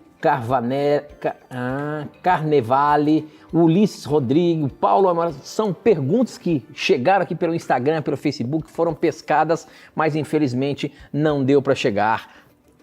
Carnevale, o Ulisses Rodrigo, Paulo Amaral, são perguntas que chegaram aqui pelo Instagram, pelo Facebook, foram pescadas, mas infelizmente não deu para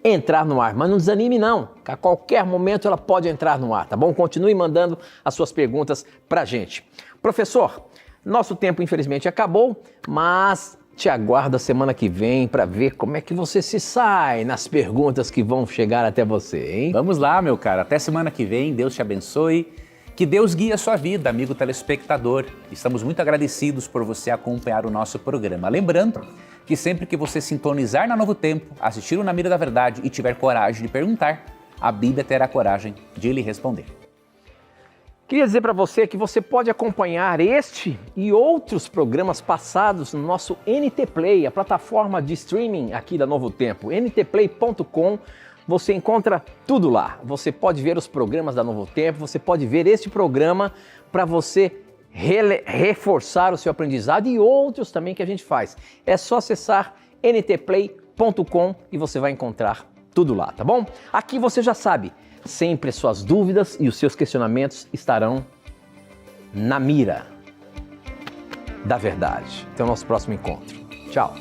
entrar no ar. Mas não desanime não, que a qualquer momento ela pode entrar no ar, tá bom? Continue mandando as suas perguntas pra gente. Professor, nosso tempo infelizmente acabou, mas te aguardo a semana que vem para ver como é que você se sai nas perguntas que vão chegar até você, hein? Vamos lá, meu caro. Até semana que vem. Deus te abençoe. Que Deus guie a sua vida, amigo telespectador. Estamos muito agradecidos por você acompanhar o nosso programa. Lembrando que sempre que você sintonizar na Novo Tempo, assistir o Na Mira da Verdade e tiver coragem de perguntar, a Bíblia terá coragem de lhe responder. Queria dizer para você que você pode acompanhar este e outros programas passados no nosso NT Play, a plataforma de streaming aqui da Novo Tempo, ntplay.com. Você encontra tudo lá. Você pode ver os programas da Novo Tempo, você pode ver este programa para você reforçar o seu aprendizado e outros também que a gente faz. É só acessar ntplay.com e você vai encontrar tudo lá, tá bom? Aqui você já sabe, sempre as suas dúvidas e os seus questionamentos estarão na mira da verdade. Até o nosso próximo encontro. Tchau!